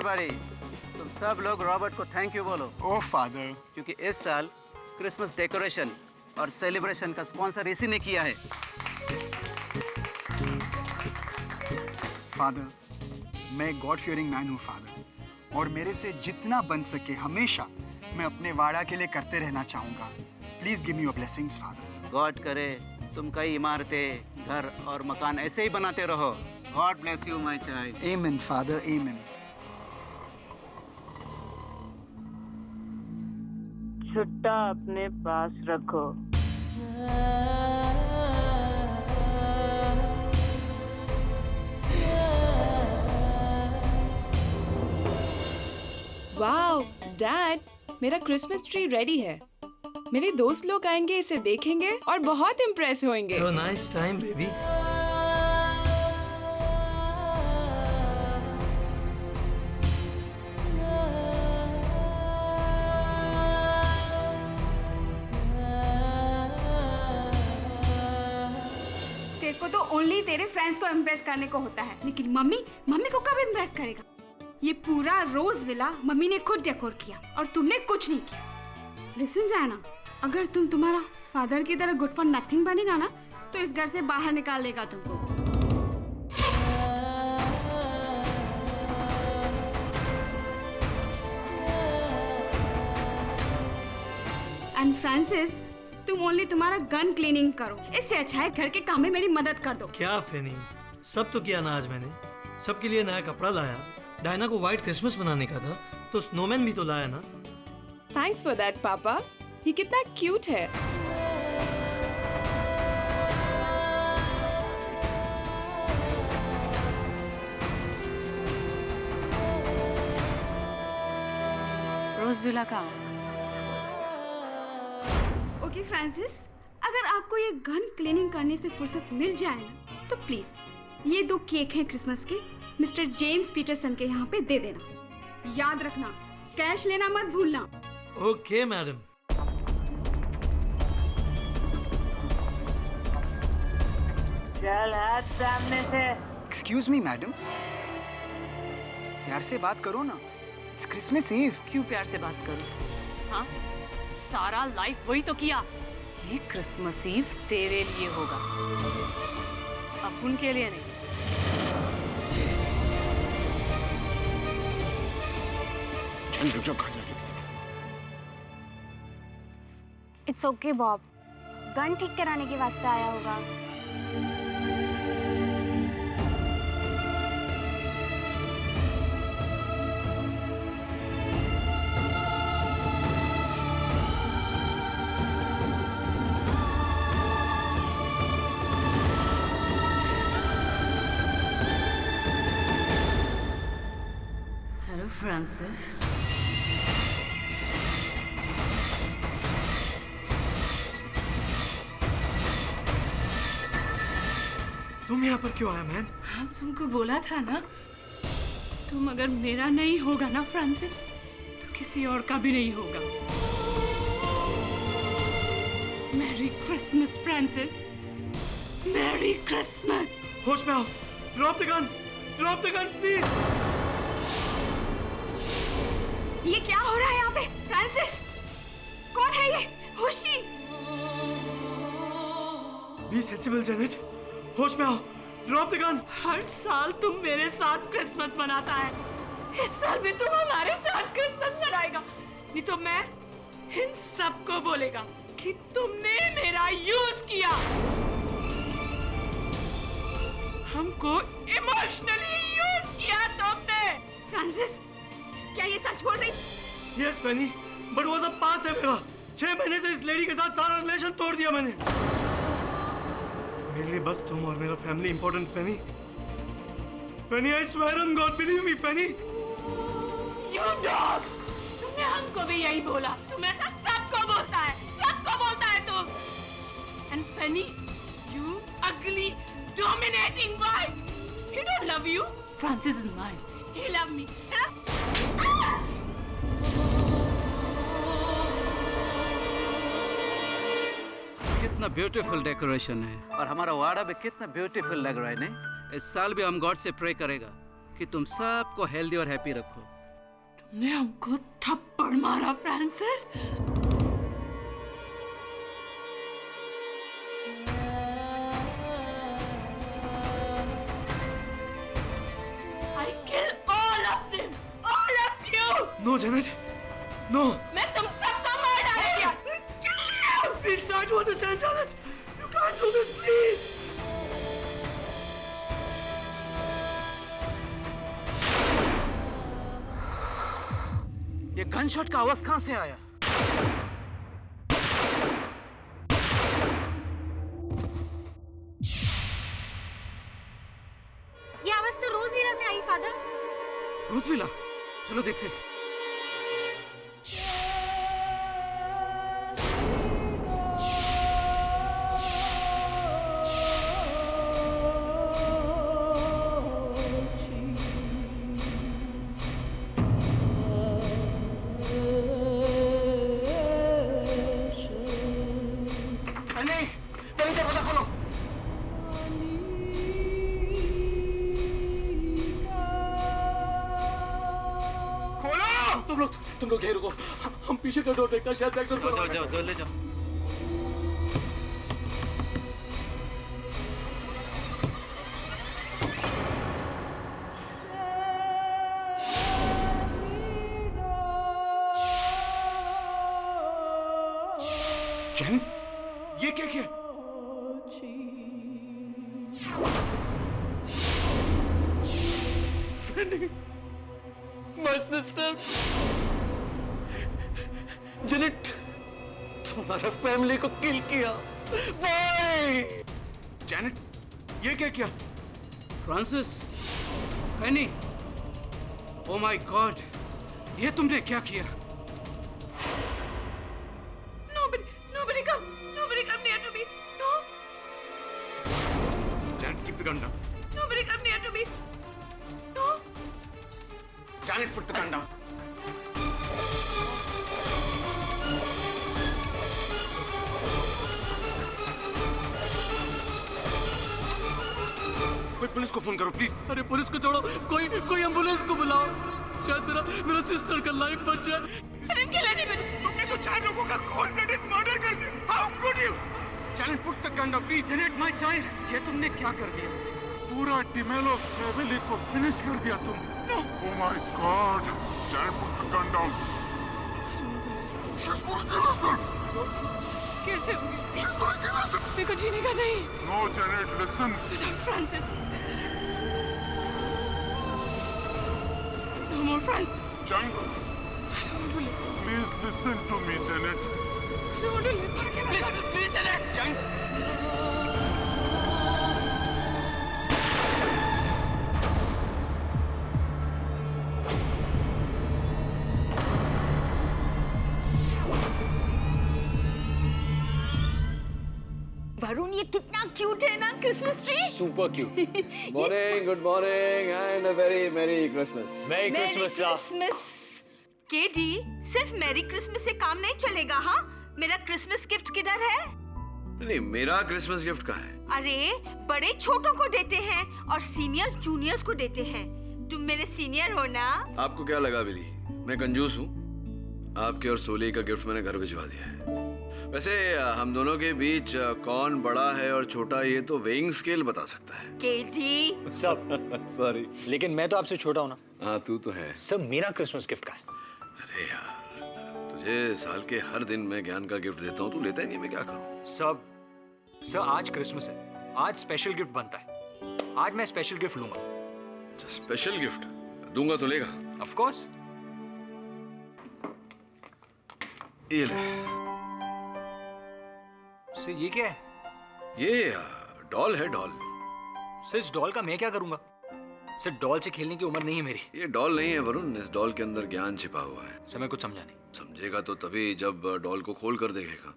Everybody, तुम सब लोग रॉबर्ट को थैंक यू बोलो। ओह फादर, क्योंकि इस साल क्रिसमस डेकोरेशन और सेलिब्रेशन का स्पॉन्सर इसी ने किया है। फादर, मैं गॉड फियरिंग मैन हूँ फादर, और मेरे से जितना बन सके हमेशा मैं अपने वाड़ा के लिए करते रहना चाहूँगा। Please give me your blessings father. God करे तुम कई इमारतें, घर और मकान ऐसे ही बनाते रहो। God bless you my child. आमीन फादर, आमीन। छुट्टा अपने पास रखो। वाओ डैड, मेरा क्रिसमस ट्री रेडी है। मेरे दोस्त लोग आएंगे, इसे देखेंगे और बहुत इम्प्रेस होंगे। Have a nice time, baby. तेरे को तो ओनली तेरे फ्रेंड्स को इम्प्रेस करने को होता है, लेकिन मम्मी को कब इम्प्रेस करेगा? ये पूरा रोज विला मम्मी ने खुद डेकोर किया और तुमने कुछ नहीं किया। लिसन जाना, अगर तुम तुम्हारा फादर की तरह गुड फॉर नथिंग बनेगा ना, तो इस घर से बाहर निकाल देगा तुमको। एंड फ्रांसिस, तुम ओनली तुम्हारा गन क्लीनिंग करो, इससे अच्छा है घर के काम में मेरी मदद कर दो। क्या फेनी, सब तो किया ना आज मैंने। सबके लिए नया कपड़ा लाया, डायना को व्हाइट क्रिसमस मनाने का था, तो स्नोमैन भी तो लाया ना। थैंक्स फॉर दैट पापा। ये कितना क्यूट है। रोजविला का। ओके फ्रांसिस, अगर आपको ये गन क्लीनिंग करने से फुर्सत मिल जाए ना, तो प्लीज ये 2 केक हैं क्रिसमस के, मिस्टर जेम्स पीटरसन के यहाँ पे दे देना। याद रखना, कैश लेना मत भूलना। Okay madam. चल हाथ सामने से। एक्सक्यूज मी मैडम, प्यार से बात करो ना। It's Christmas Eve. क्यों प्यार से बात करूं? हाँ, सारा लाइफ वही तो किया। ये क्रिसमस ईव तेरे लिए होगा, अब उनके लिए नहीं। इट्स ओके बॉब, गन ठीक कराने के वास्ते आया होगा। Hello Francis. तुम यहाँ पर क्यों आया मैन? हम तुमको बोला था ना, तुम अगर मेरा नहीं होगा ना फ्रांसिस, तो किसी और का भी नहीं होगा। Merry Christmas Francis, merry Christmas. होश में आओ। Drop the gun, drop the gun please. ये क्या हो रहा है यहाँ पे? फ्रांसिस, कौन है ये? होशी। बी सेंसिबल जेनेट, होश में आओ। Drop the gun. हर साल तुम मेरे साथ क्रिसमस मनाता है, इस साल भी तुम हमारे साथ क्रिसमस मनाएगा। नहीं तो मैं इन सबको बोलेगा कि तुमने मेरा यूज किया, हमको इमोशनली यूज किया तुमने। फ्रांसिस, क्या ये सच बोल रही? यस पेनी, बट वो सब पास है मेरा। 6 महीने से इस लेडी के साथ सारा रिलेशन तोड़ दिया मैंने। मेरे लिए बस तुम और मेरा family important Penney. Penney, I swear on God, believe me Penney. You dog! तुमने हमको भी यही बोला। तुम ऐसा सबको बोलता है, सबको बोलता है तुम। And Penny, you ugly, dominating wife. He don't love you. Francis is mine. He love me. कितना ब्यूटीफुल डेकोरेशन है और हमारा वाड़ा भी कितना ब्यूटीफुल लग रहा है। नहीं, इस साल भी हम गॉड से प्रे करेगा कि तुम सबको हेल्दी और हैप्पी रखो। ने हमको थप्पड़ मारा Francis. I kill all of them, all of you. No, Janet. No. मैं तुम सबको मार डालूंगी। Please try to understand, Janet. You can't do this, please. ये गनशॉट का आवाज कहां से आया? ये आवाज तो रोज विला से आई फादर। रोजविला, चलो देखते हैं। तुम लोग यहीं रुको, हम पीछे का डोर देखते हैं, शायद बैक डोर जाओ जाओ जाओ, ले जाओ। जैन, ये क्या किया? My sister, जेनेट, तुम्हारा फैमिली को किल किया। Why? जैनेट, ये क्या किया? Francis, Penney, oh my God, ये तुमने क्या किया? Nobody come near to me. No, Janet, keep the gun down. nobody come near to me. No. Janet, put the gun down. कोई पुलिस को फोन करो प्लीज। अरे पुलिस को छोड़ो, कोई एम्बुलेंस को बुलाओ, शायद मेरा सिस्टर का लाइफ बच जाए। I didn't kill anybody. तुमने तो 4 लोगों का cold blooded murder कर दिया। How could you? Janet, put the gun down, please. Janet, my child, ये तुमने क्या कर दिया? पूरा टिमेलो फैमिली को फिनिश कर दिया तुम। Oh my God! Janet, put the gun down. She's gonna kill herself. कैसे होगी? She's gonna kill herself. मेरे को जीने का नहीं। No, Janet, listen. Francis. No more Francis. Janet, I don't want to live. please listen to me, Janet. I don't want to live. Please, Janet, Janet. Varun, ये कितना cute है ना Christmas tree. Super cute. Morning, good morning, and a very Merry Christmas. Merry Christmas, Christmas. KD, सिर्फ merry Christmas से काम नहीं चलेगा। हाँ, मेरा क्रिसमस गिफ्ट किधर है? नहीं, मेरा क्रिसमस गिफ्ट कहाँ है? अरे बड़े छोटों को देते हैं और सीनियर्स जूनियर्स को देते हैं। तुम मेरे सीनियर हो ना? आपको क्या लगा बिली, मैं कंजूस हूँ? आपके और सोली का गिफ्ट मैंने घर भिजवा दिया है। वैसे हम दोनों के बीच कौन बड़ा है और छोटा, ये तो वेइंग स्केल बता सकता है। केडी, सब सॉरी, लेकिन मैं तो आपसे छोटा हूँ ना। हाँ, तू तो है। सब मेरा क्रिसमस गिफ्ट का है। अरे यार, तुझे साल के हर दिन मैं ज्ञान का गिफ्ट देता हूँ, तू लेता ही नहीं, मैं क्या करूँ? सर आज क्रिसमस है, आज स्पेशल गिफ्ट बनता है। आज मैं स्पेशल गिफ्ट लूंगा। अच्छा, स्पेशल गिफ्ट दूंगा तो लेगा? Of course. ये ले। सर ये क्या है? ये डॉल है, डॉल। सर इस डॉल का मैं क्या करूंगा? सर डॉल से खेलने की उम्र नहीं है मेरी। ये डॉल नहीं है वरुण, इस डॉल के अंदर ज्ञान छिपा हुआ है। सर मैं कुछ समझा नहीं। समझेगा तो तभी जब डॉल को खोल कर देखेगा।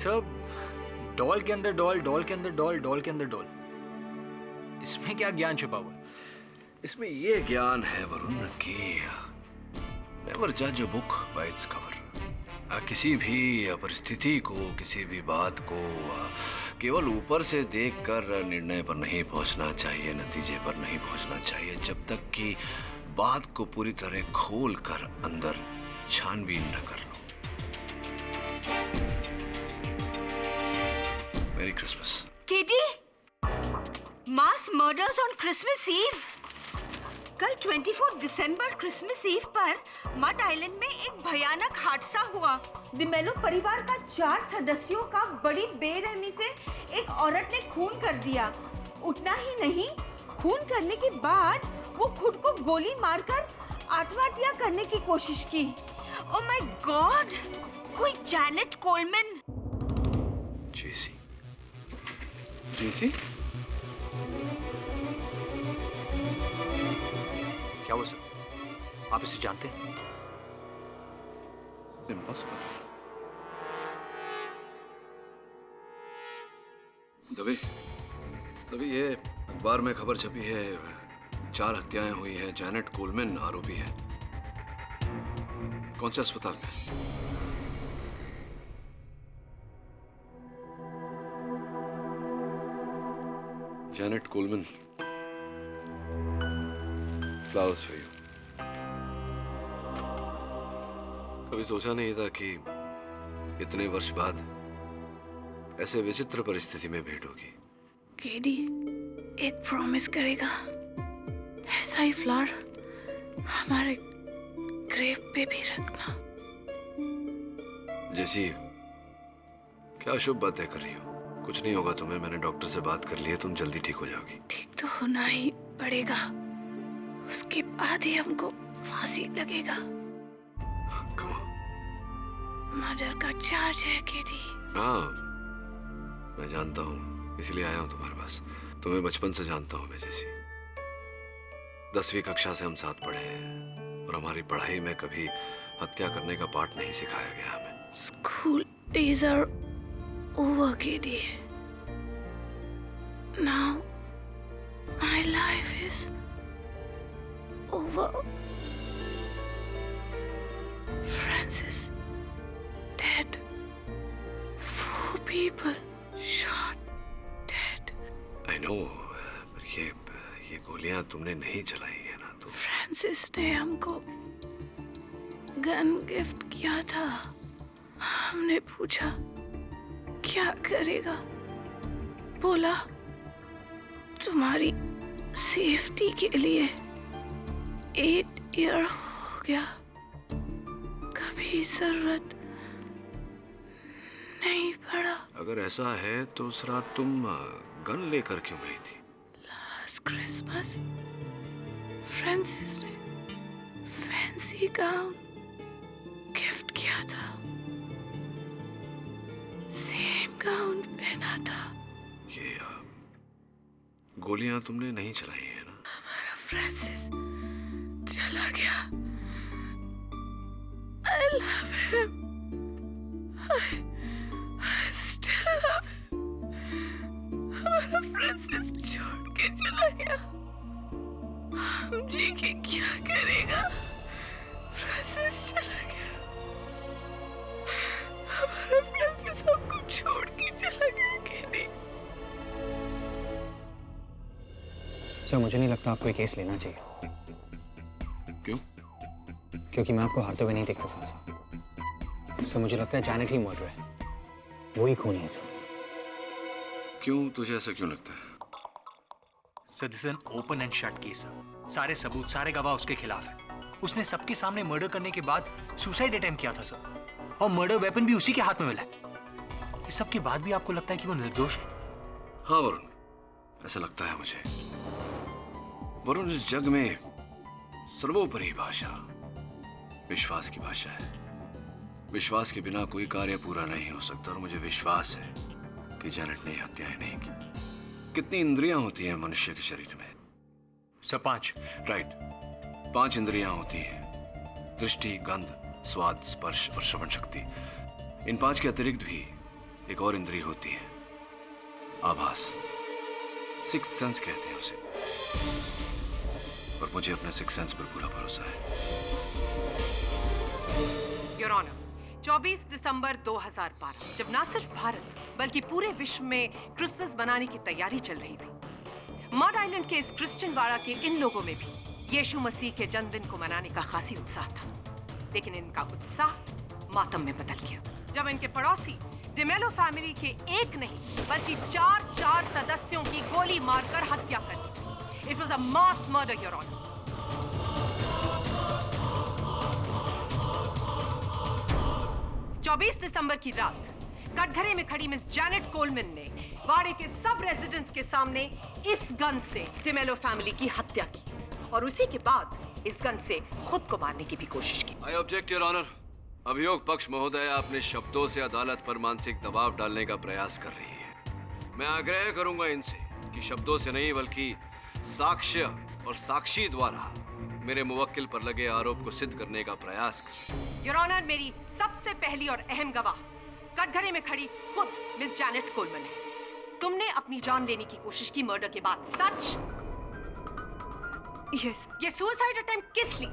सब डॉल के अंदर डॉल, डॉल के अंदर डॉल, डॉल के अंदर डॉल, इसमें क्या ज्ञान छुपा हुआ है? इसमें ये ज्ञान है वरुण कि never judge a book by its cover. किसी भी परिस्थिति को, किसी भी बात को केवल ऊपर से देखकर निर्णय पर नहीं पहुंचना चाहिए, नतीजे पर नहीं पहुंचना चाहिए, जब तक कि बात को पूरी तरह खोल कर अंदर छानबीन न कर लो। Merry Christmas. Katie, mass murders on Christmas Eve. कल 24 दिसंबर क्रिसमस ईव पर मड आइलैंड में एक भयानक हादसा हुआ। डिमेलो परिवार का 4 सदस्यों का बड़ी बेरहमी से एक औरत ने खून कर दिया। उतना ही नहीं, खून करने के बाद वो खुद को गोली मारकर आत्महत्या करने की कोशिश की। ओह माय गॉड, कोई जैनेट कोलमैन। जेसी। जेसी? क्या हुआ सर? आप इसे जानते हैं? Impossible. दबे ये अखबार में खबर छपी है, 4 हत्याएं हुई हैं, जैनेट कोलमैन आरोपी है। कौन से अस्पताल में? Janet Coleman, flowers for you. कभी सोचा नहीं था कि इतने वर्ष बाद ऐसे विचित्र परिस्थिति में भेंट होगी। केडी, एक प्रॉमिस करेगा, ऐसा ही फ्लावर हमारे ग्रेव पे भी रखना। जैसी क्या शुभ बातें कर रही हो? कुछ नहीं होगा तुम्हें, मैंने डॉक्टर से बात कर ली है, तुम जल्दी ठीक हो जाओगी। ठीक तो होना ही पड़ेगा, उसके बाद ही हमको फांसी लगेगा। मर्डर का चार्ज है केडी। हाँ, मैं जानता हूँ, इसलिए आया हूँ तुम्हारे पास। तुम्हें बचपन से जानता हूँ मैं जैसी। 10वीं कक्षा से हम साथ पढ़े हैं और हमारी पढ़ाई में कभी हत्या करने का पाठ नहीं सिखाया गया हमें। School days are over KD. Now my life is over. Francis dead. 4 people shot dead. I know, पर ये गोलियां तुमने नहीं चलाई है ना? तो फ्रांसिस ने हमको गन गिफ्ट किया था। हमने पूछा क्या करेगा, बोला तुम्हारी सेफ्टी के लिए 8 ईयर हो गया, कभी जरूरत नहीं पड़ा। अगर ऐसा है तो उस रात तुम गन लेकर क्यों गई थी? लास्ट क्रिसमस फ्रांसिस ने फैंसी गाउन गिफ्ट किया था, सेम गाउन पहना था। ये गोलियां तुमने नहीं चलाई है ना? हमारा फ्रांसिस चला गया। I love him. I still love him. हमारा फ्रांसिस छोड़ के चला गया। हम जी के क्या करेगा? फ्रांसिस चला गया। हमारा फ्रांसिस हमको छोड़ के चला गया। केडी, सर मुझे नहीं लगता आपको ये केस लेना चाहिए। क्यों? क्योंकि मैं आपको हारते हुए नहीं देख सकता सर। मुझे लगता है जैनेट ही मर्डर है, वो ही खूनी है सर। क्यों, तुझे ऐसा क्यों लगता है? Sir this is an open and shut case sir. सारे सबूत, सारे गवाह उसके खिलाफ है। उसने सबके सामने मर्डर करने के बाद सुसाइड अटेम्प्ट किया था सर, और मर्डर वेपन भी उसी के हाथ में मिला है। इस सब के बाद भी आपको लगता है कि वो निर्दोष है? हाँ वरुण, ऐसा लगता है मुझे। वरुण, इस जग में सर्वोपरि भाषा विश्वास की भाषा है। विश्वास के बिना कोई कार्य पूरा नहीं हो सकता, और मुझे विश्वास है कि जैनेट ने हत्याएं नहीं की। कितनी इंद्रियां होती हैं मनुष्य के शरीर में? सर 5। राइट, 5 इंद्रियां होती हैं: दृष्टि, गंध, स्वाद, स्पर्श और श्रवण शक्ति। इन 5 के अतिरिक्त भी एक और इंद्रिय होती है, आभास। 6th सेंस कहते हैं उसे। और मुझे अपने 6th सेंस पर पूरा भरोसा है। 24 दिसंबर 2012 जब ना सिर्फ भारत बल्कि पूरे विश्व में क्रिसमस मनाने की तैयारी चल रही थी, मड आइलैंड के इस क्रिश्चियन वाड़ा के इन लोगों में भी यीशु मसीह के जन्मदिन को मनाने का खासी उत्साह था। लेकिन इनका उत्साह मातम में बदल गया जब इनके पड़ोसी डिमेलो फैमिली के एक नहीं बल्कि चार सदस्यों की गोली मारकर हत्या कर दी। It was a mass murder your honour. 24 दिसंबर की रात कटघरे में खड़ी मिस जैनेट कोलमैन ने वाड़े के सब रेजिडेंट्स के सामने इस गन से डिमेलो फैमिली की हत्या की और उसी के बाद इस गन से खुद को मारने की भी कोशिश की। I object your honour. अभियोग पक्ष महोदय अपने शब्दों से अदालत पर मानसिक दबाव डालने का प्रयास कर रही है। मैं आग्रह करूंगा इनसे कि शब्दों से नहीं बल्कि साक्ष्य और साक्षी द्वारा मेरे मुवक्किल पर लगे आरोप को सिद्ध करने का प्रयास करें। योर ऑनर, मेरी सबसे पहली और अहम गवाह कटघरे में खड़ी खुद मिस जैनेट कोलमैन है। तुमने अपनी जान लेने की कोशिश की मर्डर के बाद, सच? यस। ये सुसाइड अटेम्प्ट किस लिए?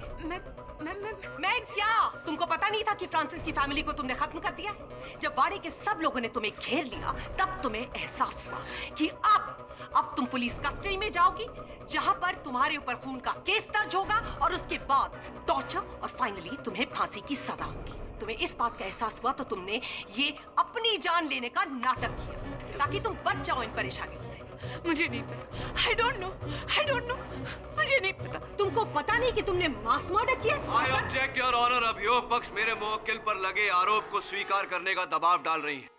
मैं क्या? तुमको पता नहीं था कि फ्रांसिस की फैमिली को तुमने खत्म कर दिया? जब वाड़े के सब लोगों ने तुम्हें घेर लिया तब तुम्हें एहसास हुआ कि अब तुम पुलिस कस्टडी में जाओगी जहां पर तुम्हारे ऊपर खून का केस दर्ज होगा और उसके बाद टॉर्चर और फाइनली तुम्हें फांसी की सजा होगी। तुम्हें इस बात का एहसास हुआ तो तुमने ये अपनी जान लेने का नाटक किया ताकि तुम बच जाओ इन परेशानियों से। मुझे नहीं पता। I don't know. मुझे नहीं पता। तुमको पता नहीं कि तुमने मास मर्डर किया? I object your honour. अभियोग पक्ष मेरे मुवक्किल पर लगे आरोप को स्वीकार करने का दबाव डाल रही है।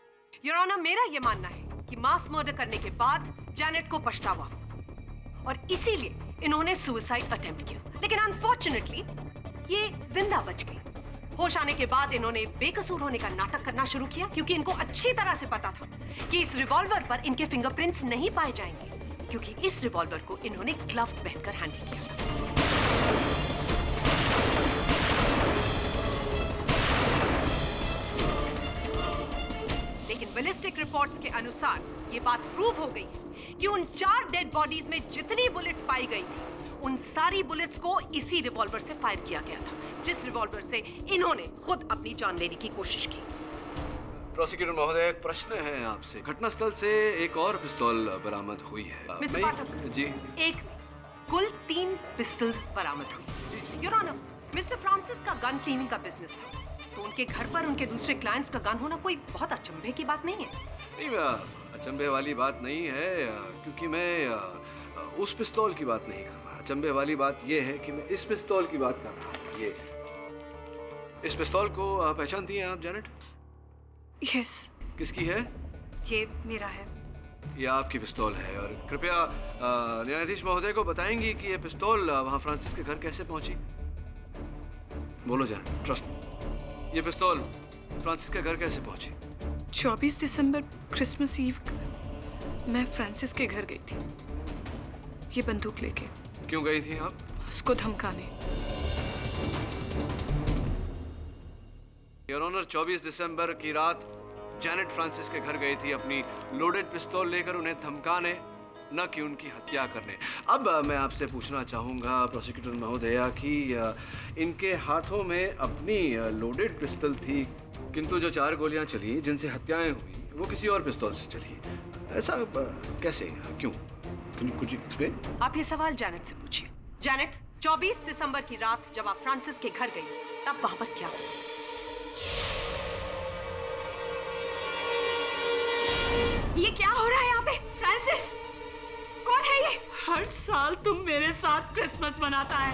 योर ऑनर, मेरा ये मानना है कि मास मर्डर करने के बाद जैनेट को पछतावा हुआ और इसीलिए इन्होंने सुसाइड अटेम्प्ट किया। लेकिन अनफॉर्चुनेटली ये जिंदा बच गई। होश आने के बाद इन्होंने बेकसूर होने का नाटक करना शुरू किया क्योंकि इनको अच्छी तरह से पता था कि इस रिवॉल्वर पर इनके फिंगरप्रिंट्स नहीं पाए जाएंगे क्योंकि इस रिवॉल्वर को इन्होंने ग्लव्स पहनकर हैंडल किया था। लेकिन बैलिस्टिक रिपोर्ट्स के अनुसार ये बात प्रूव हो गई कि उन 4 डेड बॉडीज में जितनी बुलेट्स पाई गई थी उन सारी बुलेट्स को इसी रिवॉल्वर से फायर किया गया था जिस रिवॉल्वर से इन्होंने खुद अपनी जान लेने की कोशिश की। प्रोसिक्यूटर महोदय, एक प्रश्न है आपसे। घटनास्थल से एक और पिस्तौल बरामद हुई है। मिस्टर पाठक जी, एक कुल 3 पिस्टल्स बरामद हुई। योर ऑनर, मिस्टर फ्रांसिस का गन क्लीनिंग का बिजनेस था तो उनके घर पर उनके दूसरे क्लाइंट्स का गन होना कोई बहुत अचंभे की बात नहीं है। नहीं, अचंभे वाली बात नहीं है क्योंकि मैं उस पिस्तौल की बात नहीं कर रहा। अचंभे वाली बात यह है कि मैं इस पिस्तौल की बात कर रहा हूँ। ये इस पिस्तौल को पहचानती हैं आप जैनेट? यस। किसकी है? ये मेरा है। ये आपकी पिस्तौल है और कृपया न्यायाधीश महोदय को बताएंगी कि ये पिस्तौल वहाँ फ्रांसिस के घर कैसे पहुंची? बोलो जैनेट, ट्रस्ट। ये पिस्तौल फ्रांसिस के घर कैसे पहुंची? 24 दिसंबर क्रिसमस ईव मैं फ्रांसिस के घर गई थी ये बंदूक लेके। क्यों गई थी आप? उसको धमकाने। योर ऑनर, 24 दिसंबर की रात जैनेट फ्रांसिस के घर गई थी अपनी लोडेड पिस्तौल लेकर उन्हें धमकाने, न कि उनकी हत्या करने। अब मैं आपसे पूछना चाहूँगा प्रोसिक्यूटर महोदया कि इनके हाथों में अपनी लोडेड पिस्तौल थी किंतु जो 4 गोलियां चली जिनसे हत्याएं हुई वो किसी और पिस्तौल से चली। ऐसा कैसे? क्यों? कुछ एक्सप्लेन? आप ये सवाल जैनेट से पूछिए। जैनेट, 24 दिसंबर की रात जब आप फ्रांसिस के घर गई तब वहां पर क्या हुआ? ये क्या हो रहा है यहाँ पे? फ्रांसिस, कौन है ये? हर साल तुम मेरे साथ क्रिसमस मनाता है,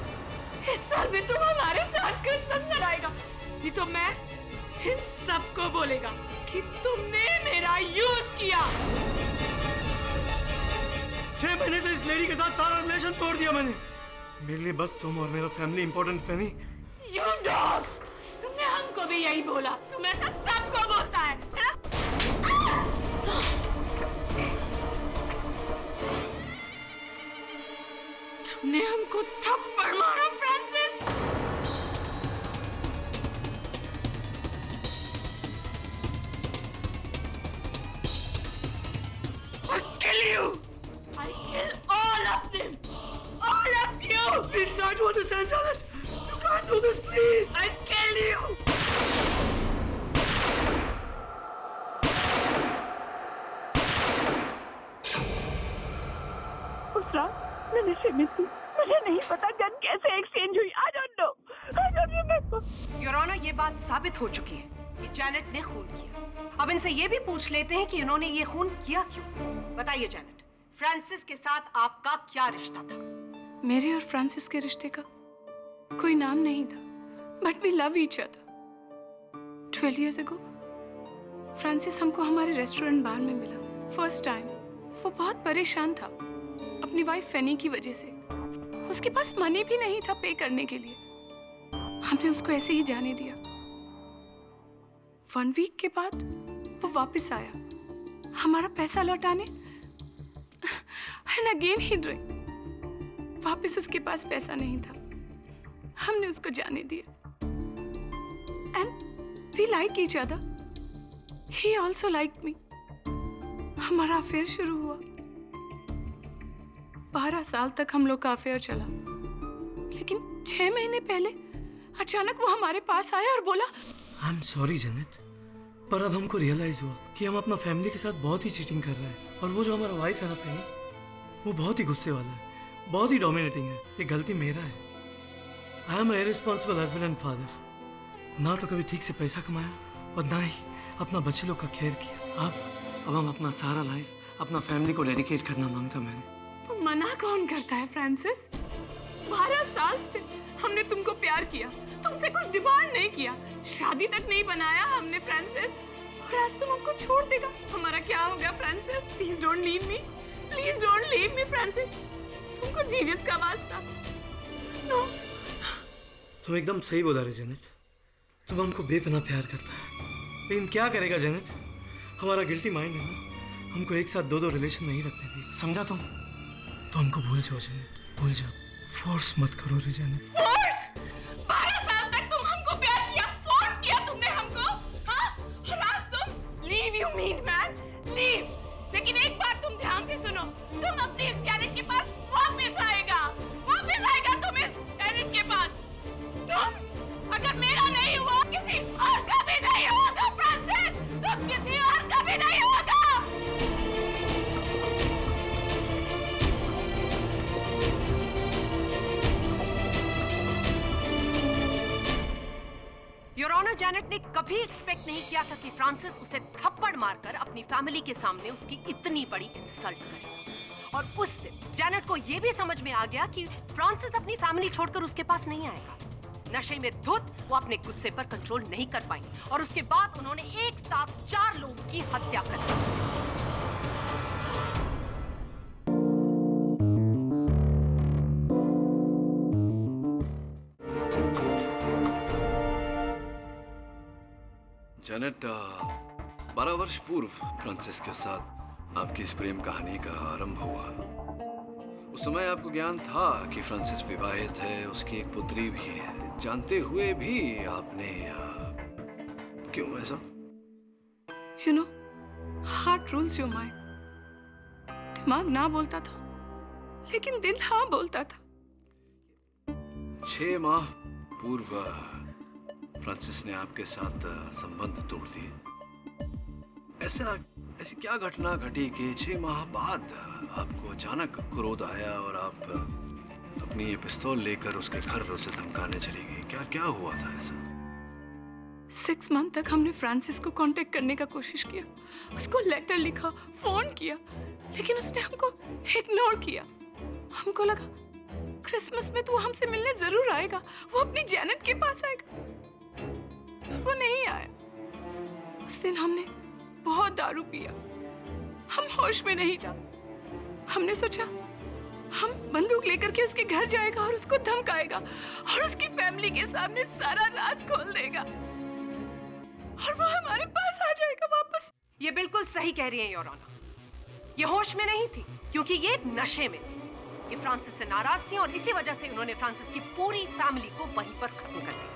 इस साल भी तुम हमारे साथ क्रिसमस मनाएगा। ये तो मैं इन सबको बोलेगा कि तुमने मेरा यूज किया। 6 महीने से इस लेडी के साथ सारा रिलेशन तोड़ दिया मैंने। मेरे लिए बस तुम और मेरा family important Fanny. You dog! तुमने हमको भी यही बोला। तुम ऐसा सबको बोलता है ना? तुमने हमको थप्पड़ मारा Francis. I'll kill you. I'll kill all of them. All of you. Please try to understand, Janet. You can't do this, please. I'll kill you. योराना, ये बात साबित हो चुकी है कि जैनेट ने खून किया। अब इनसे ये भी पूछ लेते हैं कि इन्होंने ये खून किया क्यों। बताइए जैनेट, फ्रांसिस के साथ आपका क्या रिश्ता था? मेरे और फ्रांसिस के रिश्ते का कोई नाम नहीं था, but we love each other. 12 years ago Francis हमको हमारे रेस्टोरेंट बार में मिला फर्स्ट टाइम। वो बहुत परेशान था अपनी वाइफ फेनी की वजह से। उसके पास मनी भी नहीं था पे करने के लिए। हमने उसको ऐसे ही जाने दिया। 1 week के बाद वो वापस आया हमारा पैसा लौटाने। And again he drank। वापस उसके पास पैसा नहीं था। हमने उसको जाने दिया। And we like each other। He also liked me। हमारा अफेयर शुरू हुआ। 12 साल तक हम लोग का अफेयर चला, लेकिन 6 महीने पहले अचानक वो हमारे पास आया और बोला, आई एम सॉरी जैनेट, पर अब हमको रियलाइज हुआ कि हम अपना फैमिली के साथ बहुत ही चीटिंग कर रहे हैं। और वो जो हमारा वाइफ है ना फेनी, वो बहुत ही गुस्से वाला है, बहुत ही डोमिनेटिंग है। ये गलती मेरा है। I am irresponsible husband and father. ना तो कभी ठीक से पैसा कमाया और ना ही अपना बच्चे लोग का केयर किया। अब हम अपना सारा लाइफ अपना फैमिली को डेडिकेट करना मांगता मैंने। तो मना कौन करता है फ्रांसिस? 12 साल से हमने तुमको प्यार किया, तुमसे कुछ डिमांड नहीं किया, शादी तक नहीं बनाया हमने फ्रांसिस, और आज तुम हमको छोड़ देगा। हमारा क्या हो गया Francis? Please don't leave me, please don't leave me Francis. तुमको जीसस का वास्ता। नो। तुम एकदम सही बोला रे जैनेट। तुम हमको बेपनाह प्यार करता है, लेकिन क्या करेगा जैनेट? हमारा गिल्टी माइंड है ना, हमको एक साथ 2 रिलेशन नहीं रखने दी। समझा तुम? तो हमको भूल जाओ जैनेट, भूल जाओ। फोर्स मत करो रे जैनेट। फोर्स? 12 साल तक तुम हमको प्यार किया, फोर्स किया तुमने हमको, हाँ? और आज तुम leave, you mean man, leave. लेकिन एक बात तुम ध्यान से सुनो, तुम अपने इस जैनेट के पास वापस आएगा तुम इस जैनेट के पास। तुम अगर मेरा नहीं हुआ, किसी और का भी नहीं होगा फ्रांसिस, तुम किसी और का भी नहीं होगा। योर ऑनर, जैनेट ने कभी एक्सपेक्ट नहीं किया था कि फ्रांसिस उसे थप्पड़ मारकर अपनी फैमिली के सामने उसकी इतनी बड़ी इंसल्ट करेगा। और उस दिन जैनेट को यह भी समझ में आ गया कि फ्रांसिस अपनी फैमिली छोड़कर उसके पास नहीं आएगा। नशे में धुत वो अपने गुस्से पर कंट्रोल नहीं कर पाई और उसके बाद उन्होंने एक साथ 4 लोगों की हत्या कर दी। जैनेट, 12 वर्ष पूर्व फ्रांसिस के साथ आपकी इस प्रेम कहानी का आरंभ हुआ। उस समय आपको ज्ञान था कि फ्रांसिस विवाहित है, उसकी एक पुत्री भी है। जानते हुए भी आपने क्यों ऐसा? You know, heart rules your mind। दिमाग ना बोलता था, लेकिन दिल हाँ बोलता था। 6 माह पूर्व फ्रांसिस ने आपके साथ संबंध तोड़ दिए। ऐसी क्या घटना घटी कि 6 माह बाद आपको अचानक क्रोध आया और आप अपनी ये पिस्तौल लेकर उसके घर उसे धमकाने चली गई? क्या हुआ था ऐसा? 6 month तक हमने फ्रांसिस को कांटेक्ट करने का कोशिश किया, उसको लेटर लिखा, फोन किया, लेकिन उसने हमको इग्नोर किया। हमको लगा क्रिसमस में तो वो हमसे मिलने जरूर आएगा, वो अपनी जैनेट के पास आएगा। वो नहीं आया। उस दिन हमने बहुत दारू पिया, हम होश में नहीं था। हमने सोचा हम बंदूक लेकर के उसके घर जाएगा और उसको धमकाएगा और उसकी फैमिली के सामने सारा राज खोल देगा और वो हमारे पास आ जाएगा वापस। ये बिल्कुल सही कह रही है योर ऑनर। ये होश में नहीं थी क्योंकि ये नशे में थी। ये फ्रांसिस से नाराज थी और इसी वजह से उन्होंने फ्रांसिस की पूरी फैमिली को वहीं पर खत्म कर दिया।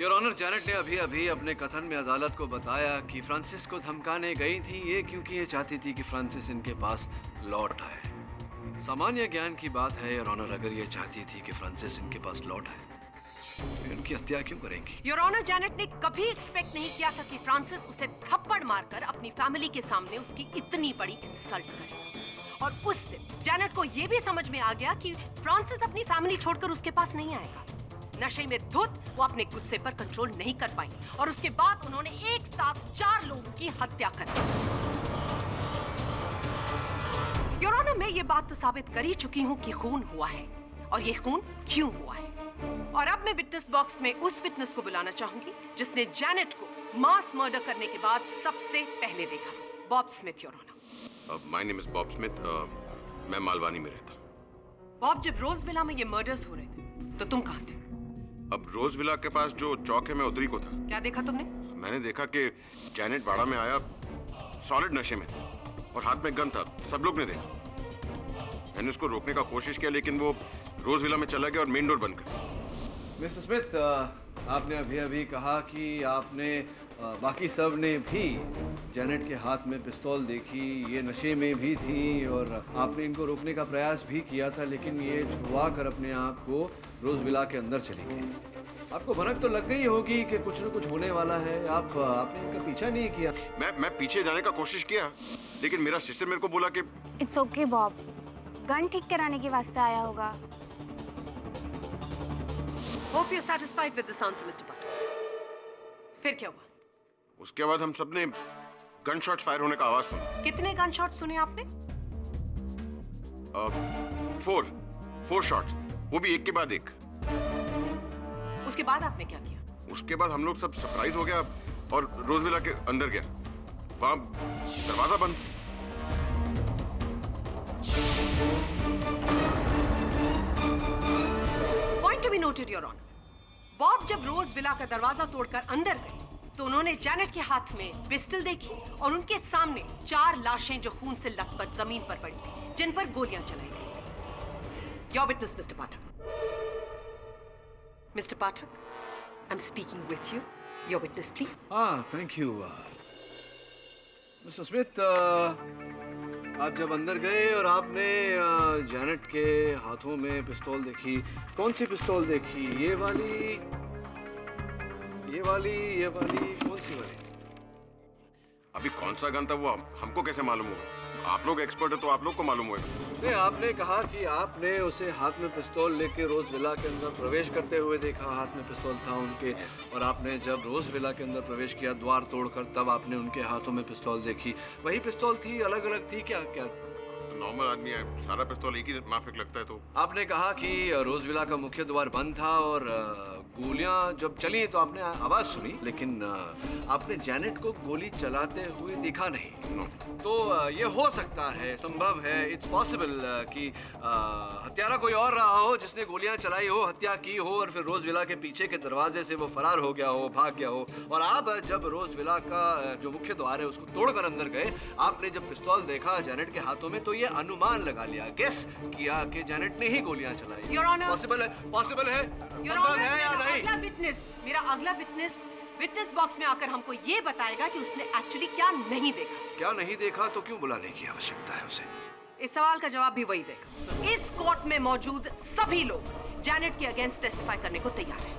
योर ऑनर, जैनेट ने अभी अपने कथन में अदालत को बताया कि फ्रांसिस को धमकाने गई थी ये क्योंकि ये चाहती थी कि फ्रांसिस इनके पास लौट आए। सामान्य ज्ञान की बात है योर ऑनर, अगर ये चाहती थी कि फ्रांसिस इनके पास लौट आए तो उनकी हत्या क्यों करेंगी? योर ऑनर, जैनेट ने कभी एक्सपेक्ट नहीं किया था कि फ्रांसिस उसे थप्पड़ मारकर अपनी फैमिली के सामने उसकी इतनी बड़ी इंसल्ट करेगा। और उस दिन जैनेट को यह भी समझ में आ गया कि फ्रांसिस अपनी फैमिली छोड़कर उसके पास नहीं आएगा। नशे में धुत वो अपने गुस्से पर कंट्रोल नहीं कर पाई और उसके बाद उन्होंने एक साथ 4 लोगों की हत्या कर दी। योर ऑनर, मैं ये बात तो साबित कर ही चुकी हूँ कि खून हुआ है और ये खून क्यों हुआ है। और अब मैं विटनेस बॉक्स में उस विटनेस को बुलाना चाहूंगी जिसने जैनेट को मास मर्डर करने के बाद सबसे पहले देखा। Bob Smith, your honour. My name is Bob Smith. मैं मालवानी में रहता हूँ। बॉब, जब रोज विला में ये मर्डर्स हो रहे थे तो तुम कहाँ थे? अब रोज विला के पास जो चौक है मैं उधर ही को था। क्या देखा तुमने? मैंने देखा कि जैनेट बाड़ा में आया, सॉलिड नशे में था और हाथ में गन था। सब लोग ने देखा। मैंने उसको रोकने का कोशिश किया लेकिन वो रोज विला में चला गया और मेन डोर बंद कर दिया। मिस्टर स्मिथ, आपने अभी अभी कहा कि आपने बाकी सब ने भी जैनेट के हाथ में पिस्तौल देखी, ये नशे में भी थी और आपने इनको रोकने का प्रयास भी किया था, लेकिन ये छुड़वा कर अपने आप को रोज विला के अंदर चली गई। आपको भनक तो लग गई होगी कि कुछ न कुछ होने वाला है। आपने इनका पीछा नहीं किया। मैं पीछे जाने का कोशिश किया लेकिन मेरा सिस्टर मेरे को बोला कि इट्स ओके बॉब, गन ठीक कराने के वास्ते आया होगा। Hope you're satisfied with this answer, Mr. Butter. फिर क्या हुआ? उसके बाद हम सबने गन शॉट्स फायर होने का आवाज सुना। कितने गन शॉट सुने आपने? 4 शॉट्स, वो भी एक के बाद एक। उसके बाद आपने क्या किया? उसके बाद हम लोग सब सरप्राइज हो गया और रोजविला के अंदर गया। वहां दरवाजा बंद। Point to be noted, your honour. Bob जब रोज विला का दरवाजा तोड़कर अंदर गए तो उन्होंने जैनेट के हाथ में पिस्टल देखी और उनके सामने 4 लाशें जो खून से लथपथ जमीन पर पड़ी थी, जिन पर गोलियां चलाई गई। Your witness, mister Pathak. Mister Pathak, I am speaking with you. Your witness, please. हाँ, थैंक यू। मिस्टर स्मिथ, आप जब अंदर गए और आपने जैनेट के हाथों में पिस्तौल देखी, कौन सी पिस्तौल देखी? ये वाली, कौन सी वाली? अभी कौन सा गन था वो हमको कैसे मालूम होगा? आप लोग एक्सपर्ट है तो आप लोग को मालूम होगा। नहीं, आपने कहा कि आपने उसे हाथ में पिस्तौल लेके रोज विला के अंदर प्रवेश करते हुए देखा। हाथ में पिस्तौल था उनके, और आपने जब रोज विला के अंदर प्रवेश किया द्वार तोड़कर, तब आपने उनके हाथों में पिस्तौल देखी। वही पिस्तौल थी, अलग अलग थी? क्या नॉर्मल आदमी है, सारा पिस्तौल एक ही माफिक लगता है। तो आपने कहा कि रोज विला का मुख्य द्वार बंद था और गोलियां जब चली तो आपने आवाज सुनी, लेकिन आपने जैनेट को गोली चलाते हुए देखा नहीं। तो ये हो सकता है, संभव है, इट्स पॉसिबल कि हत्यारा कोई और रहा हो जिसने गोलियां चलाई हो, हत्या की हो और फिर रोज विला के पीछे के दरवाजे से वो फरार हो गया हो, भाग गया हो। और आप जब रोज विला का जो मुख्य द्वार है उसको तोड़कर अंदर गए, आपने जब पिस्तौल देखा जैनेट के हाथों में तो ये अनुमान लगा लिया, गेस किया कि जैनेट ने ही गोलियां चलाई। योर ऑनर, पॉसिबल है, योर संभव ऑनर, है या नहीं? मेरा अगला विटनेस विटनेस बॉक्स में आकर हमको ये बताएगा कि उसने एक्चुअली क्या नहीं देखा। क्या नहीं देखा तो क्यों बुलाने की आवश्यकता है उसे? इस सवाल का जवाब भी वही देगा। इस कोर्ट में मौजूद सभी लोग जैनेट के अगेंस्ट टेस्टिफाई करने को तैयार हैं।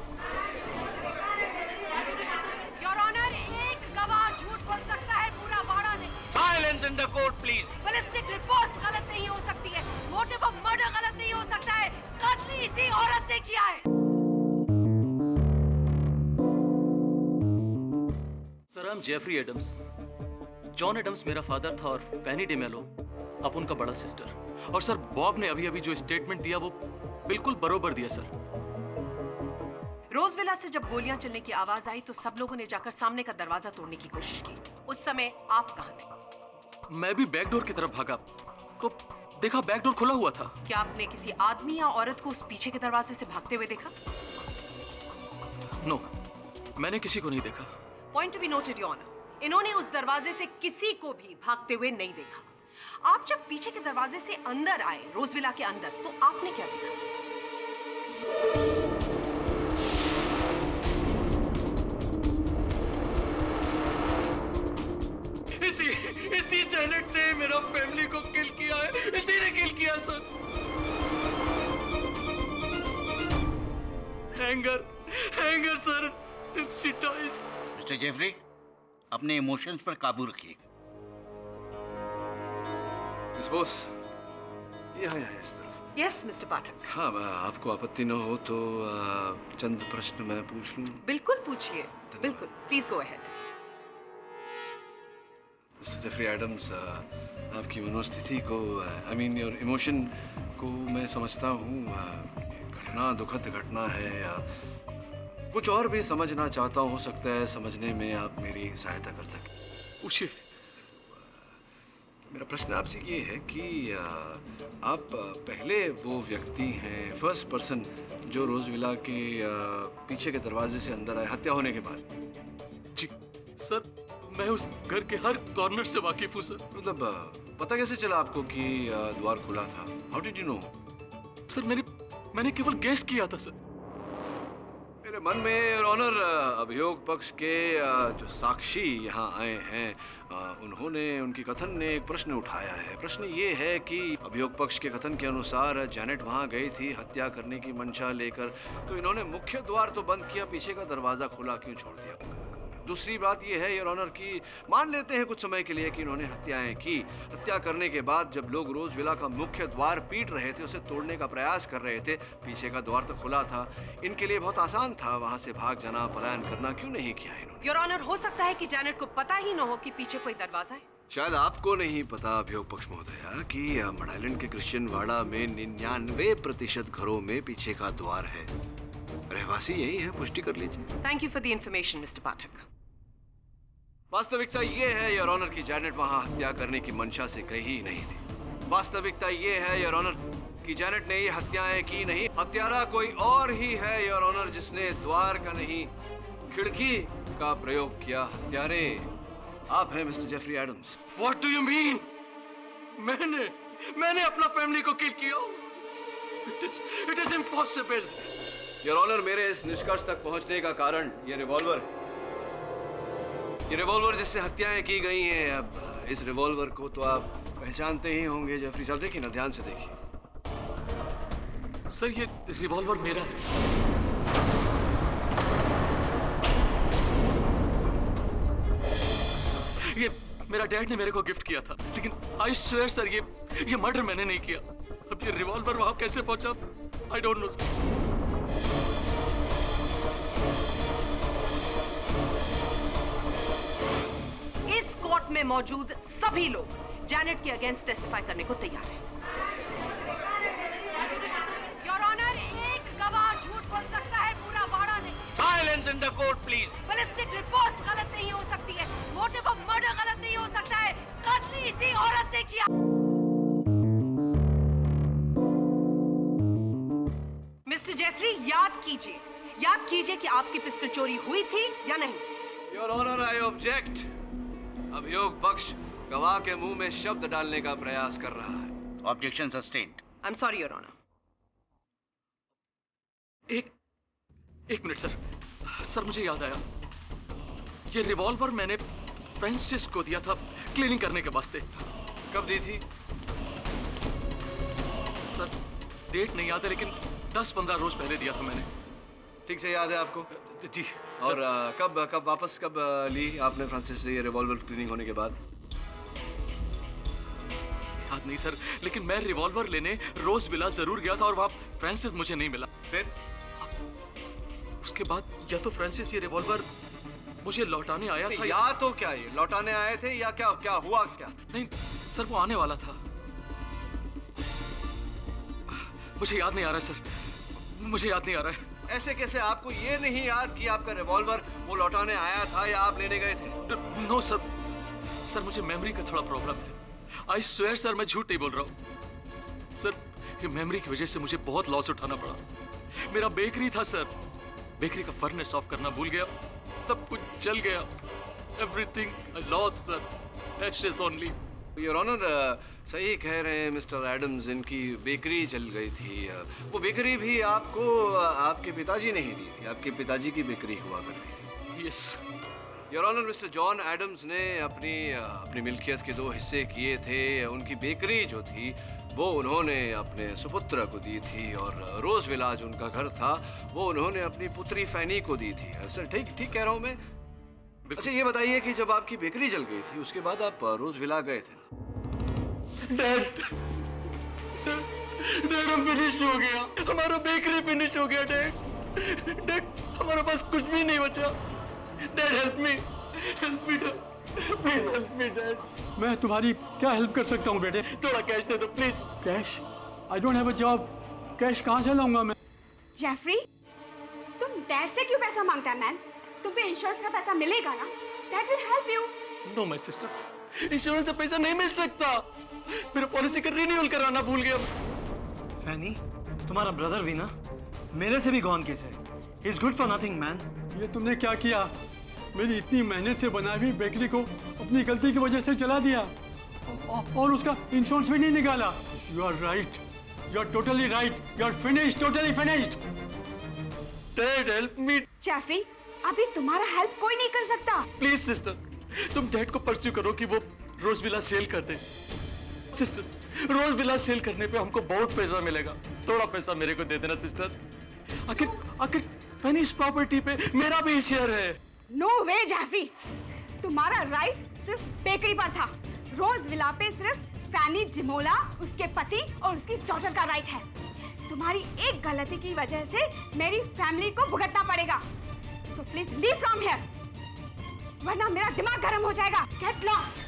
योर ऑनर, एक गवाह झूठ बोल सकता है, पूरा बाड़ा नहीं। Silence in the court please. Ballistic reports गलत नहीं हो सकती है, मोटिव ऑफ मर्डर गलत नहीं हो सकता है, कत्ल इसी औरत ने किया है। Sir, I am Jeffrey Adams. John Adams मेरा फादर था और पेनी डिमेलो अब उनका बड़ा सिस्टर। और सर, बॉब ने अभी अभी जो स्टेटमेंट दिया वो बिल्कुल बरोबर दिया सर। रोजविला से जब गोलियां चलने की आवाज आई तो सब लोगों ने जाकर सामने का दरवाजा तोड़ने की कोशिश की। उस समय आप कहां थे? मैं भी बैकडोर की तरफ भागा तो देखा बैकडोर खुला हुआ था। क्या आपने किसी आदमी या औरत को उस पीछे के दरवाजे से भागते हुए देखा? नो, मैंने किसी को नहीं देखा। Point to be noted, your honour. इन्होंने उस दरवाजे से किसी को भी भागते हुए नहीं देखा। आप जब पीछे के दरवाजे से अंदर आए, रोजविला के अंदर, तो आपने क्या देखा? इसी जैनेट ने मेरा फैमिली को किल किया है। इसी ने किल किया sir. Hanger sir, she dies। Mister Jeffrey, अपने इमोशंस पर काबू रखिए। इस बॉस, ये है इस तरफ। Yes mister Pathak. हाँ, आपको आपत्ति न हो तो चंद प्रश्न मैं पूछ लूं? बिल्कुल पूछिए, बिल्कुल, please go ahead. Mister Jeffrey Adams, आपकी मनोस्थिति को, आई मीन योर इमोशन को मैं समझता हूँ। घटना दुखद घटना है या कुछ और भी समझना चाहता हूँ, हो सकता है समझने में आप मेरी सहायता कर सकें। पूछिए। मेरा प्रश्न आपसे ये है कि आप पहले वो व्यक्ति हैं, फर्स्ट पर्सन जो रोज विला के पीछे के दरवाजे से अंदर आए हत्या होने के बाद? जी सर, मैं उस घर के हर कॉर्नर से वाकिफ हूँ सर। मतलब पता कैसे चला आपको कि द्वार खुला था? How did you know? Sir मैंने केवल गेस किया था सर। मेरे मन में योर ऑनर अभियोग पक्ष के जो साक्षी यहाँ आए हैं, उन्होंने, उनकी कथन ने एक प्रश्न उठाया है। प्रश्न ये है कि अभियोग पक्ष के कथन के अनुसार जैनेट वहाँ गई थी हत्या करने की मंशा लेकर, तो इन्होंने मुख्य द्वार तो बंद किया, पीछे का दरवाजा खुला क्यों छोड़ दिया? दूसरी बात यह है योर ऑनर कि मान लेते हैं कुछ समय के लिए कि इन्होंने हत्याएं की। हत्या करने के बाद जब लोग रोज विला का मुख्य द्वार पीट रहे थे, उसे तोड़ने का प्रयास कर रहे थे, पीछे का द्वार तो खुला था, इनके लिए बहुत आसान था वहां से भाग जाना, पलायन करना। क्यों नहीं किया इन्होंने? योर ऑनर, हो सकता है कि जैनेट को पता ही न हो कि पीछे कोई दरवाजा है। शायद आपको नहीं पता अभियोग पक्ष महोदया कि मड आइलैंड के क्रिश्चियन वाड़ा में 99% घरों में पीछे का द्वार है। रहवासी यही है, पुष्टि कर लीजिए। Thank you for the information mister Pathak. वास्तविकता ये है योर ऑनर कि जैनेट वहां हत्या करने की मंशा से कहीं नहीं थी। वास्तविकता ये है योर ऑनर कि जैनेट ने ये हत्याएं की नहीं, हत्यारा कोई और ही है योर ऑनर, जिसने द्वार का नहीं खिड़की का प्रयोग किया। हत्यारे आप हैं mister Jeffrey Adams. What do you mean? मैंने अपना फैमिली को किल किया? It is impossible. Your honour, मेरे इस निष्कर्ष तक पहुंचने का कारण ये रिवॉल्वर जिससे हत्याएं की गई हैं। अब इस रिवॉल्वर को तो आप पहचानते ही होंगे जेफरी साहब, देखिए ना, ध्यान से देखिए। सर ये रिवॉल्वर मेरा है। ये मेरा डैड ने मेरे को गिफ्ट किया था, लेकिन आई स्वेयर सर ये मर्डर मैंने नहीं किया। अब ये रिवॉल्वर वहां कैसे पहुंचा? I don't know sir. इस कोर्ट में मौजूद सभी लोग जैनेट के अगेंस्ट टेस्टिफाई करने को तैयार हैं। योर ऑनर, एक गवाह झूठ बोल सकता है, पूरा वाड़ा नहीं। Silence in the court please. Ballistic reports गलत नहीं हो सकती है, मोटिव ऑफ मर्डर गलत नहीं हो सकता है, कत्ल इसी औरत ने किया। मिस्टर जेफरी, याद कीजिए कि आपकी पिस्टल चोरी हुई थी या नहीं। Your honour, I object. अभियोग पक्ष गवाह के मुंह में शब्द डालने का प्रयास कर रहा है। Objection sustained. I am sorry your honour. एक मिनट सर, मुझे याद आया। ये रिवॉल्वर मैंने फ्रांसिस को दिया था क्लीनिंग करने के वास्ते। कब दी थी? सर डेट नहीं याद है, लेकिन 10-15 रोज पहले दिया था मैंने। ठीक से याद है आपको? जी। और कब वापस ली आपने फ्रांसिस से ये रिवॉल्वर क्लीनिंग होने के बाद? याद नहीं सर, लेकिन मैं रिवॉल्वर लेने रोज विला जरूर गया था और वहां फ्रांसिस मुझे नहीं मिला। फिर उसके बाद या तो फ्रांसिस ये रिवॉल्वर मुझे लौटाने आया था, या तो क्या ये लौटाने आए थे, या क्या हुआ? क्या नहीं सर, वो आने वाला था। मुझे याद नहीं आ रहा है सर, मुझे याद नहीं आ रहा है। ऐसे कैसे आपको ये नहीं याद कि आपका रिवॉल्वर वो लौटाने आया था या आप लेने गए थे? नो सर, मुझे मेमोरी का थोड़ा प्रॉब्लम है। आई स्वेयर सर, मैं झूठ नहीं बोल रहा हूँ सर। ये मेमोरी की वजह से मुझे बहुत लॉस उठाना पड़ा। मेरा बेकरी था सर, बेकरी का फर्नेस ऑफ करना भूल गया, सब कुछ जल गया। Everything I lost sir, ashes only. Your honour, सही कह रहे हैं मिस्टर एडम्स, इनकी बेकरी जल गई थी। वो बेकरी भी आपको आपके पिताजी ने ही दी थी, आपके पिताजी की बेकरी हुआ करती थी। Yes your honour, mister John Adams ने अपनी मिल्कियत के 2 हिस्से किए थे। उनकी बेकरी जो थी वो उन्होंने अपने सुपुत्र को दी थी, और रोज विला जो उनका घर था वो उन्होंने अपनी पुत्री फैनी को दी थी। सर ठीक कह रहा हूँ मैं? अच्छा ये बताइए कि जब आपकी बेकरी जल गई थी उसके बाद आप रोज विला गए थे? डैड, डैड हम फिनिश हो गया, हमारा बेकरी फिनिश हो गया डैड। डैड हमारे पास कुछ भी नहीं बचा। Dad help me dad, please help me dad. मैं तुम्हारी क्या हेल्प कर सकता हूँ बेटे? थोड़ा कैश दे दो please. Cash? I don't have a job. Cash कहाँ से लाऊंगा मैं? जेफरी, तुम डैड से क्यों पैसा मांगता है मैन? तुम्हें इंश्योरेंस का पैसा मिलेगा ना? That will help you. No my sister, insurance से पैसा नहीं मिल सकता। मेरा पॉलिसी का रिन्यूअल कराना भूल गया। फैनी, तुम्हारा ब्रदर भी ना मेरे से भी गॉन केस है। He is good for nothing man. ये तुमने क्या किया? मेरी इतनी मेहनत से बनाई हुई बेकरी को अपनी गलती की वजह से जला दिया और उसका इंश्योरेंस भी नहीं निकाला। You are right, you are totally right, you are finished, totally finished. Dad help me. Jeffrey, अभी तुम्हारा हेल्प कोई नहीं कर सकता। प्लीज सिस्टर, तुम डैड को परस्यू करो कि वो रोज विला सेल कर दे। सिस्टर, रोज विला सेल करने पे हमको बहुत पैसा मिलेगा। थोड़ा पैसा मेरे को दे देना सिस्टर। आखिर फैनी इस प्रॉपर्टी पे मेरा भी शेयर है। नो वे जेफरी, तुम्हारा राइट सिर्फ बेकरी पर था। रोज विला पे सिर्फ फैनी जिमोला, उसके पति और उसकी डॉटर का राइट है। तुम्हारी एक गलती की वजह से मेरी फैमिली को भुगतना पड़ेगा। So please leave from here, वरना मेरा दिमाग गर्म हो जाएगा। Get lost.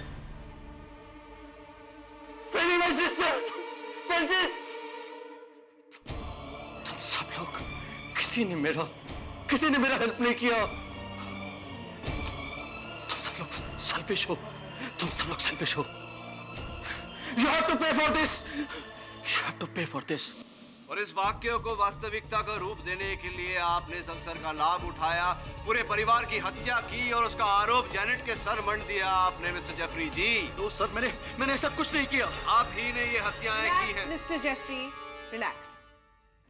Fanny my sister, Francis, तुम सब लोग किसी ने मेरा हेल्प नहीं किया। तुम सब लोग सेल्फिश हो, तुम सब लोग सेल्फिश हो। You have to pay for this. You have to pay for this. और इस वाक्य को वास्तविकता का रूप देने के लिए आपने इस अवसर का लाभ उठाया, पूरे परिवार की हत्या की और उसका आरोप जैनेट के सर मंड दिया आपने मिस्टर जेफरी जी। तो सर मैंने ऐसा कुछ नहीं किया। आप ही ने ये हत्याएं की हैं। Mister Jeffrey, relax.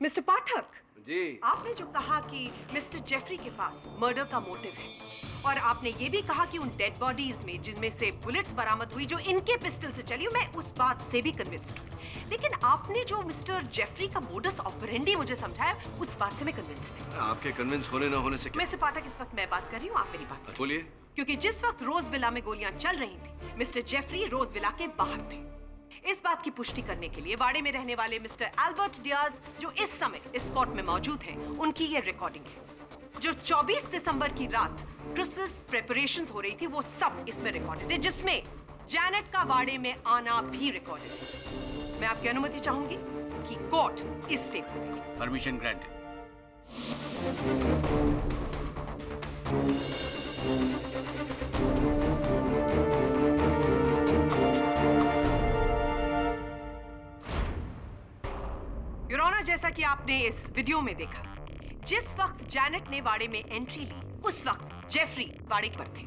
Mister Pathak ji, आपने जो कहा कि मिस्टर जेफरी के पास मर्डर का मोटिव है, और आपने ये भी कहा कि उन डेड बॉडीज में जिनमें से बुलेट्स बरामद हुई जो इनके पिस्टल से चली, मैं उस बात से भी कन्विंस्ड हूँ। लेकिन आपने जो मिस्टर जेफरी का मोडस ऑपरेंडी मुझे समझाया, उस बात से मैं कन्विंस्ड नहीं। आपके कन्विंस होने न होने से क्या? मिस्टर पाठक, इस वक्त मैं बात कर रही हूँ, आप मेरी बात सुनिए। बोलिए। क्योंकि जिस वक्त रोज विला में गोलियां चल रही थी, मिस्टर जेफरी रोज विला के बाहर थे। इस बात की पुष्टि करने के लिए वाड़े में रहने वाले मिस्टर एल्बर्ट डियाज, जो इस समय इस कोर्ट में मौजूद हैं, उनकी ये रिकॉर्डिंग है। जो 24 दिसंबर की रात क्रिसमस प्रेपरेशंस हो रही थी, वो सब इसमें रिकॉर्डेड है, जिसमें जैनेट का वाड़े में आना भी रिकॉर्डेड है। मैं आपकी अनुमति चाहूंगी कि कोर्ट इस टेप को देखे। Permission granted. योर ऑनर, जैसा कि आपने इस वीडियो में देखा, जिस वक्त जैनेट ने वाड़े में एंट्री ली, उस वक्त जेफरी वाड़े पर थे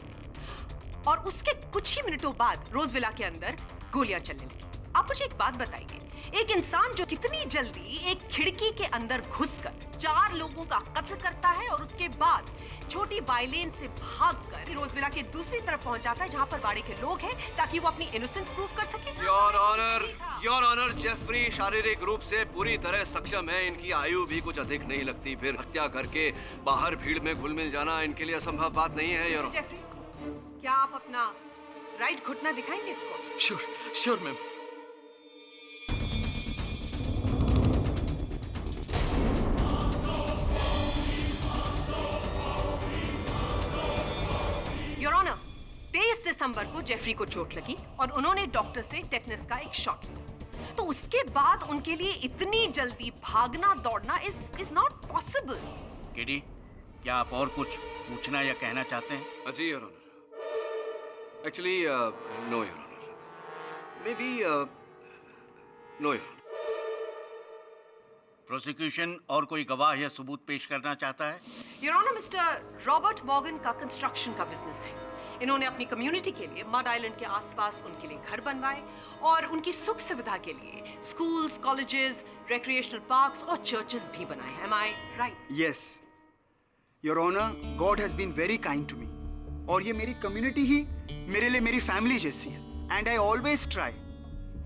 और उसके कुछ ही मिनटों बाद रोजविला के अंदर गोलियां चलने लगी। आप मुझे एक बात बताइए, एक इंसान जो कितनी जल्दी एक खिड़की के अंदर घुसकर 4 लोगों का कत्ल करता है और उसके बाद छोटी बाइलेन से भागकर रोजविला के दूसरी तरफ पहुंच जाता है, जहां पर वाड़े के लोग हैं, ताकि वो अपनी इनोसेंस प्रूव कर सके। योर ऑनर, जेफरी शारीरिक रूप से पूरी तरह सक्षम है। इनकी आयु भी कुछ अधिक नहीं लगती, फिर हत्या करके बाहर भीड़ में घुल मिल जाना इनके लिए असंभव बात नहीं है। योर जेफरी, क्या आप अपना राइट घुटना दिखाएंगे इसको? Sure ma'am. योर ऑनर, 23 दिसंबर को जेफरी को चोट लगी और उन्होंने डॉक्टर से टेटनस का एक शॉट लिया। तो उसके बाद उनके लिए इतनी जल्दी भागना दौड़ना इज नॉट पॉसिबल। केडी, क्या आप और कुछ पूछना या कहना चाहते हैं? जी your honour, actually no your honour, maybe no your honour. Prosecution और कोई गवाह या सबूत पेश करना चाहता है? Your honour, mister Robert Morgan का कंस्ट्रक्शन का बिजनेस है। इन्होंने अपनी कम्युनिटी के लिए मड आइलैंड के आसपास उनके लिए घर बनवाए और उनकी सुख सुविधा के लिए स्कूल्स, कॉलेजेस, रिक्रिएशनल पार्क्स और चर्चेस भी बनाए। Am I right? Yes, Your Honor, God has been very kind to me. और ये मेरी कम्युनिटी ही मेरे लिए मेरी फैमिली जैसी है। And I always try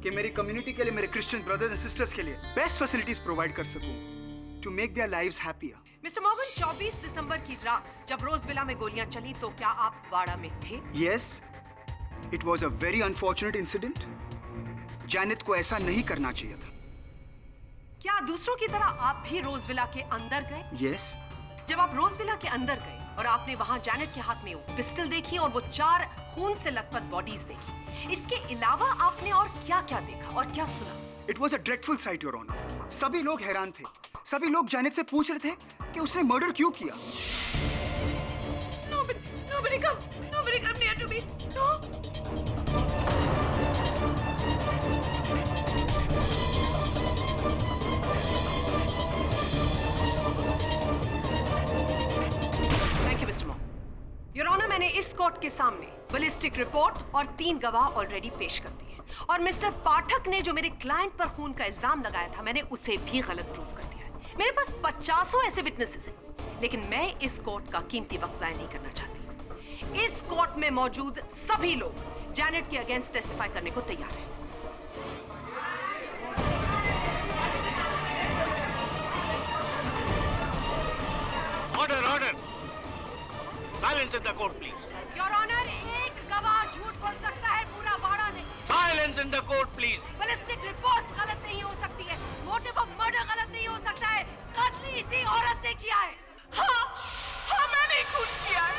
कि मेरी कम्युनिटी के लिए, मेरे क्रिश्चियन ब्रदर्स एंड सिस्टर्स के लिए बेस्ट फैसिलिटीज प्रोवाइड कर सकूं to make their lives happier. Mister Morgan, 24 दिसंबर की रात जब रोजविला में गोलियां चली, तो क्या आप वाड़ा में थे? Yes, it was a very unfortunate incident. Janet को ऐसा नहीं करना चाहिए था। क्या दूसरों की तरह आप भी रोज विला के अंदर गए? यस। जब आप रोज विला के अंदर गए और आपने वहां जैनेट के हाथ में वो पिस्टल देखी और वो 4 खून से लथपथ बॉडीज देखी, इसके अलावा आपने और क्या-क्या देखा और क्या सुना? It was a dreadful sight your honour. सभी लोग हैरान थे। सभी लोग जैनेट से पूछ रहे थे कि उसने मर्डर क्यों किया। Nobody come near to me. No. Thank you mister मॉ। योर ऑनर, मैंने इस कोर्ट के सामने बैलिस्टिक रिपोर्ट और 3 गवाह ऑलरेडी पेश कर दिए और मिस्टर पाठक ने जो मेरे क्लाइंट पर खून का इल्जाम लगाया था, मैंने उसे भी गलत प्रूव कर दिया है। मेरे पास 50 ऐसे विटनेसेस हैं, लेकिन मैं इस कोर्ट का कीमती वक्त जाया नहीं करना चाहती। इस कोर्ट में मौजूद सभी लोग जैनेट के अगेंस्ट टेस्टिफाई करने को तैयार हैं। Order silence in the court please. Your honour, एक गवाह झूठ बोल सकता है, पूरा बाड़ा नहीं। Silence in the court please. Ballistic report गलत नहीं हो सकती है, मोटिव ऑफ मर्डर गलत नहीं हो सकता है, कत्ल इसी औरत ने किया है। हाँ मैंने खून किया है।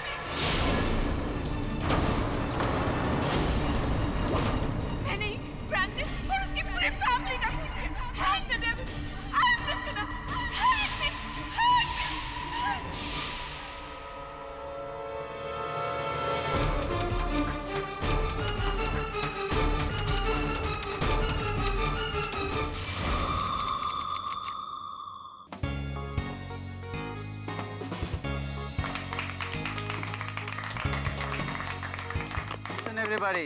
मैंने फ्रांसिस और उसकी पूरी फैमिली का खून किया। Hang the devil! I'm just gonna hang me! Everybody,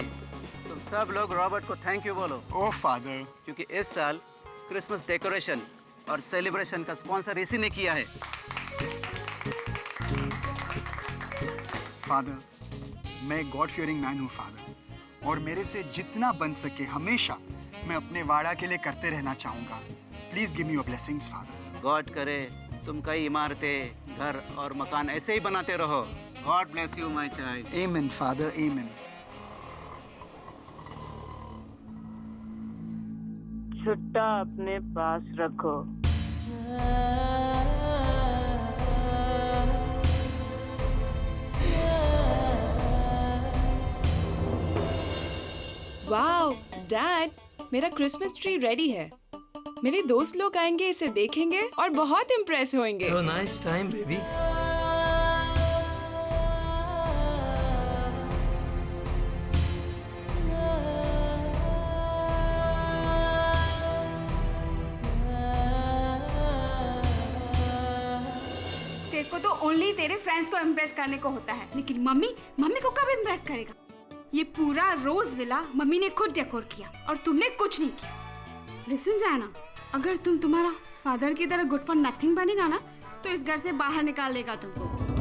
तुम सब लोग रॉबर्ट को थैंक यू बोलो। ओह फादर। क्योंकि इस साल क्रिसमस डेकोरेशन और सेलिब्रेशन का स्पॉन्सर इसी ने किया है। फादर, मैं गॉड फियरिंग मैन हूँ फादर, और मेरे से जितना बन सके हमेशा मैं अपने वाड़ा के लिए करते रहना चाहूँगा। Please give me your blessings father. God करे तुम कई इमारतें, घर और मकान ऐसे ही बनाते रहो। God bless you my child. आमीन फादर, आमीन। छुट्टा अपने पास रखो। वाओ डैड, मेरा क्रिसमस ट्री रेडी है। मेरे दोस्त लोग आएंगे, इसे देखेंगे और बहुत इम्प्रेस होंगे। Have a nice time, baby. तेरे को तो ओनली तेरे फ्रेंड्स को इम्प्रेस करने को होता है, लेकिन मम्मी को कब इम्प्रेस करेगा? ये पूरा रोज विला मम्मी ने खुद डेकोर किया और तुमने कुछ नहीं किया। लिसन जाना, अगर तुम्हारा फादर की तरह गुड फॉर नथिंग बनेगा ना, तो इस घर से बाहर निकाल देगा तुमको।